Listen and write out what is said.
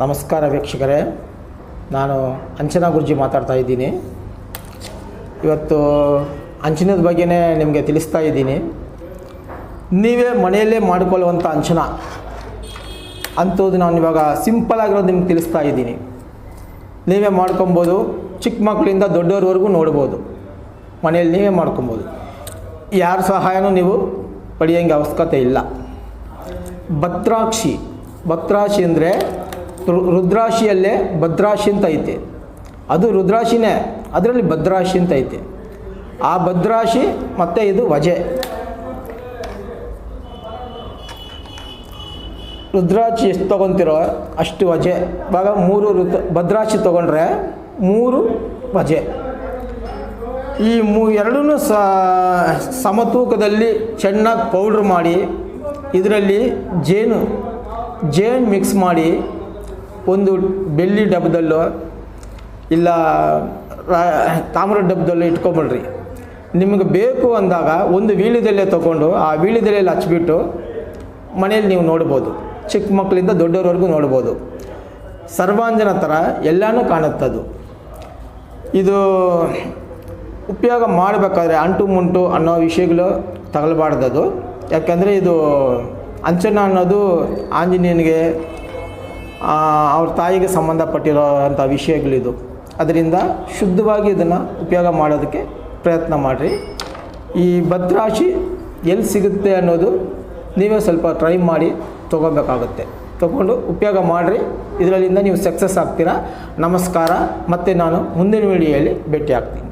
ನಮಸ್ಕಾರ ವೀಕ್ಷಕರೇ, ನಾನು ಅಂಚನಾ ಗುರೂಜಿ ಮಾತಾಡ್ತಾ ಇದ್ದೀನಿ. ಇವತ್ತು ಅಂಚನದ ಬಗ್ಗೆನೇ ನಿಮಗೆ ತಿಳಿಸ್ತಾ ಇದ್ದೀನಿ. ನೀವೇ ಮನೆಯಲ್ಲೇ ಮಾಡಿಕೊಳ್ಳುವಂಥ ಅಂಚನ ಅಂಥದ್ದು ನಾನು ಇವಾಗ ಸಿಂಪಲ್ ಆಗಿರೋದು ನಿಮ್ಗೆ ತಿಳಿಸ್ತಾ ಇದ್ದೀನಿ. ನೀವೇ ಮಾಡ್ಕೊಬೋದು, ಚಿಕ್ಕ ಮಕ್ಕಳಿಂದ ದೊಡ್ಡವ್ರವರೆಗೂ ನೋಡ್ಬೋದು. ಮನೆಯಲ್ಲಿ ನೀವೇ ಮಾಡ್ಕೊಬೋದು. ಯಾರ ಸಹಾಯನೂ ನೀವು ಪಡೆಯೋಂಗೆ ಅವಶ್ಯಕತೆ ಇಲ್ಲ. ಭದ್ರಾಕ್ಷಿ ಅಂದರೆ ರುದ್ರಾಶಿಯಲ್ಲೇ ಭದ್ರಾಶಿ ಅಂತ ಐತೆ. ಅದು ರುದ್ರಾಶಿನೇ, ಅದರಲ್ಲಿ ಭದ್ರಾಶಿ ಅಂತ ಐತೆ. ಆ ಭದ್ರಾಶಿ ಮತ್ತು ಇದು ವಜೆ. ರುದ್ರಾಕ್ಷಿ ಎಷ್ಟು ತೊಗೊತಿರೋ ಅಷ್ಟು ವಜೆ. ಇವಾಗ 3 ಭದ್ರಾಕ್ಷಿ ತೊಗೊಂಡ್ರೆ 3 ವಜೆ. ಈ ಎರಡೂ ಸಮತೂಕದಲ್ಲಿ ಚೆನ್ನಾಗಿ ಪೌಡ್ರ್ ಮಾಡಿ ಇದರಲ್ಲಿ ಜೇನು ಮಿಕ್ಸ್ ಮಾಡಿ ಒಂದು ಬೆಳ್ಳಿ ಡಬ್ಬದಲ್ಲೋ ಇಲ್ಲ ತಾಮ್ರದ ಡಬ್ಬದಲ್ಲೋ ಇಟ್ಕೊಂಬಿಡ್ರಿ. ನಿಮಗೆ ಬೇಕು ಅಂದಾಗ ಒಂದು ವೀಳ್ಯದೆಲೆ ತೊಗೊಂಡು ಆ ವೀಳ್ಯದೆಲೆಯಲ್ಲಿ ಹಚ್ಬಿಟ್ಟು ಮನೇಲಿ ನೀವು ನೋಡ್ಬೋದು. ಚಿಕ್ಕ ಮಕ್ಕಳಿಂದ ದೊಡ್ಡವರವರೆಗೂ ನೋಡ್ಬೋದು. ಸರ್ವಾಂಜನ ಥರ ಎಲ್ಲನೂ ಕಾಣುತ್ತದು. ಇದು ಉಪಯೋಗ ಮಾಡಬೇಕಾದ್ರೆ ಅಂಟು ಮುಂಟು ಅನ್ನೋ ವಿಷಯಗಳು ತಗೊಳ್ಬಾರ್ದದು. ಯಾಕೆಂದರೆ ಇದು ಅಂಚನ ಅನ್ನೋದು ಆಂಜನೇಯನಿಗೆ ಅವ್ರ ತಾಯಿಗೆ ಸಂಬಂಧಪಟ್ಟಿರೋ ಅಂಥ ವಿಷಯಗಳಿದು. ಅದರಿಂದ ಶುದ್ಧವಾಗಿ ಇದನ್ನು ಉಪಯೋಗ ಮಾಡೋದಕ್ಕೆ ಪ್ರಯತ್ನ ಮಾಡಿರಿ. ಈ ಭದ್ರಾಶಿ ಎಲ್ಲಿ ಸಿಗುತ್ತೆ ಅನ್ನೋದು ನೀವೇ ಸ್ವಲ್ಪ ಟ್ರೈ ಮಾಡಿ ತೊಗೋಬೇಕಾಗುತ್ತೆ. ತೊಗೊಂಡು ಉಪಯೋಗ ಮಾಡಿರಿ. ಇದರಲ್ಲಿಂದ ನೀವು ಸಕ್ಸಸ್ ಆಗ್ತೀರಾ. ನಮಸ್ಕಾರ. ಮತ್ತು ನಾನು ಮುಂದಿನ ವಿಡಿಯೋಯಲ್ಲಿ ಭೇಟಿ ಆಗ್ತೀನಿ.